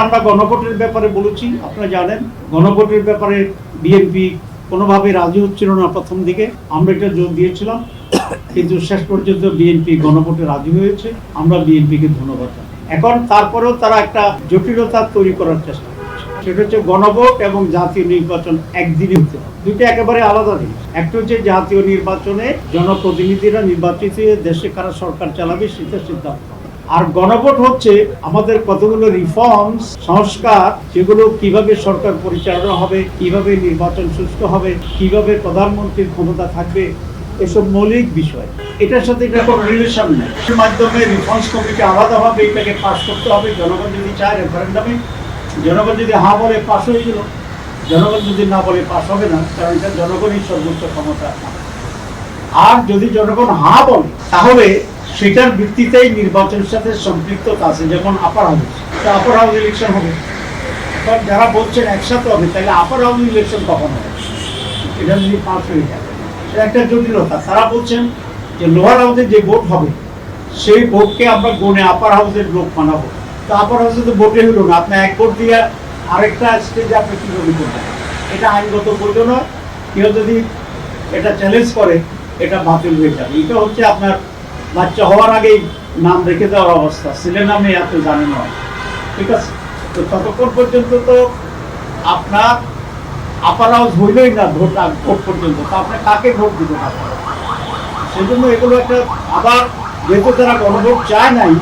আমরা গণভোটের ব্যাপারে বলেছি, আপনারা জানেন গণভোটের ব্যাপারে বিএনপি কোনোভাবে রাজি হচ্ছিল না প্রথম দিকে। আমরা এটা জোর দিয়েছিলাম, কিন্তু শেষ পর্যন্ত বিএনপি গণভোটে রাজি হয়েছে। আমরা বিএনপিকে ধন্যবাদ জানাই। এখন তারপরেও তারা একটা জটিলতা তৈরি করার চেষ্টা করছে, সেটা হচ্ছে গণভোট এবং জাতীয় নির্বাচন একদিনই হতে হবে। দুইটা একেবারে আলাদা জিনিস। একটা হচ্ছে জাতীয় নির্বাচনে জনপ্রতিনিধিরা নির্বাচিত হয়ে দেশে কারা সরকার চালাবে সেটা সিদ্ধান্ত, আর গণভোট হচ্ছে আমাদের কতগুলো রিফর্মস, সংস্কার, যেগুলো কিভাবে সরকার পরিচালনা হবে, কিভাবে নির্বাচন সুষ্ঠু হবে, কিভাবে প্রধানমন্ত্রীর ক্ষমতা থাকবে, এসব মৌলিক বিষয়। এটার সাথে এটা কোনো রিলেশন নেই। এর মাধ্যমে রিফর্মস কমিটি আলাদাভাবে এটাকে পাস করতে হবে। জনগণ যদি চায় রেফারেন্ডামে, জনগণ যদি হা বলে পাস হয়ে গেল, জনগণ যদি না বলে পাস হবে না, কারণ এটা জনগণই সর্বোচ্চ ক্ষমতা। আর যদি জনগণ হা বলে তাহলে সেটার ভিত্তিতেই নির্বাচনের সাথে সম্পৃক্ততা আছে, যেমন আপার হাউস, আপার হাউস ইলেকশন হবে। কারণ যারা বলছেন একসাথে হবে, তাহলে আপার হাউস ইলেকশন কখন হবে? এটা যদি পাস হয়ে যায়, সেটা একটা জটিলতা। তারা বলছেন যে লোয়ার হাউসে যে ভোট হবে সেই ভোটকে আমরা গণে আপার হাউসের লোক বানাবো। তো আপার হাউসে তো ভোটে হলো না, আপনি এক ভোট দিয়ে আরেকটা স্টেজে আপনি কীভাবে করবেন? এটা আইনগত বৈধ নয়। কেউ যদি এটা চ্যালেঞ্জ করে, এটা বাতিল হয়ে যাবে। এটা হচ্ছে আপনার বাচ্চা হওয়ার আগেই নাম রেখে দেওয়ার অবস্থা, ছেলের নামে এত জানে নয়, ঠিক আছে? তো ততক্ষণ পর্যন্ত তো আপনার আপার হাউস হইলই না ভোট পর্যন্ত, তো আপনি কাকে ভোট দিতে পারবেন? সেই জন্য এগুলো একটা, আবার যেহেতু তারা গণভোট চায় নাই,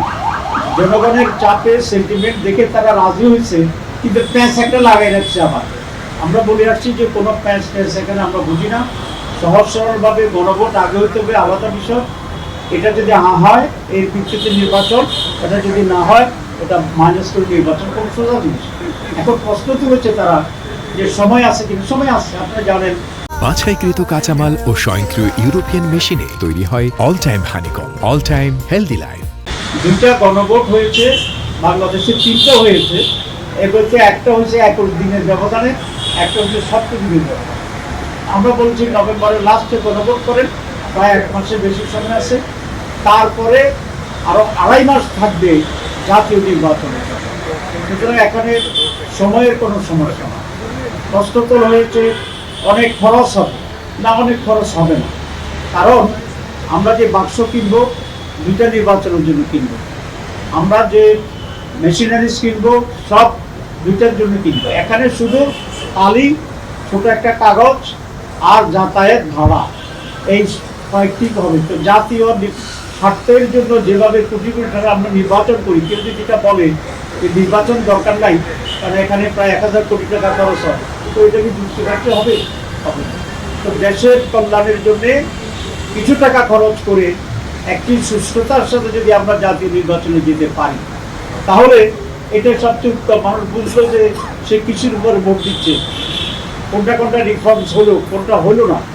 জনগণের চাপে সেন্টিমেন্ট দেখে তারা রাজি হয়েছে, কিন্তু প্যাঁচ একটা লাগাই রাখছে। আবার আমরা বলে আসছি যে কোনো প্যাঁচ এখানে আমরা বুঝি না। সহজ সরলভাবে গণভোট আগে হইতে হবে, আলাদা বিষয়। এটা যদি হয় এর ভিত্তিতে নির্বাচন, এটা যদি না হয় এটা মাইনাস করে নির্বাচন, খুব সোজা জিনিস। এখন প্রশ্ন তুলেছে তারা যে সময় আছে, কিন্তু সময় আছে, আপনারা জানেন। বাছাইকৃত কাঁচামাল ও স্বয়ংক্রিয় ইউরোপিয়ান মেশিনে তৈরি হয় all time honeycomb, all time healthy life. দুইটা গণভোট হয়েছে বাংলাদেশে, তিনটা হয়েছে। এর মধ্যে একটা হয়েছে 21 দিনের ব্যবধানে, একটা হচ্ছে 7 দিনের ব্যবধানে। আমরা বলছি নভেম্বরের লাস্টে গণভোট করেন, প্রায় 1 মাসের বেশি সময় আছে। তারপরে আরো 2.5 মাস থাকবে জাতীয় নির্বাচনের জন্য। সুতরাং এখানে সময়ের কোনো সমস্যা না। প্রশ্ন তো হয়েছে অনেক খরচ হবে না, অনেক খরচ হবে না। কারণ আমরা যে বাক্স কিনবো, দুইটা নির্বাচনের জন্য কিনবো। আমরা যে মেশিনারিজ কিনবো, সব দুইটার জন্য কিনবো। এখানে শুধু খালি ছোট একটা কাগজ আর যাতায়াত ভাড়া, এই কয়েকটি হবে। তো জাতীয় স্বার্থের জন্য যেভাবে কোটি কোটি টাকা আমরা নির্বাচন করি, কেউ যদি এটা বলে যে নির্বাচন দরকার নাই, কারণ এখানে প্রায় 1000 কোটি টাকা খরচ হয়, তো এটা কি দুষ্কৃতি হবে? হবে না। তো দেশের কল্যাণের জন্যে কিছু টাকা খরচ করে একটি সুস্থতার সাথে যদি আমরা জাতীয় নির্বাচনে যেতে পারি, তাহলে এটা সবচেয়ে উত্তম। মানুষ বুঝলো যে সে কিছুর উপরে ভোট দিচ্ছে, কোনটা কোনটা রিফর্মস হলো, কোনটা হলো না।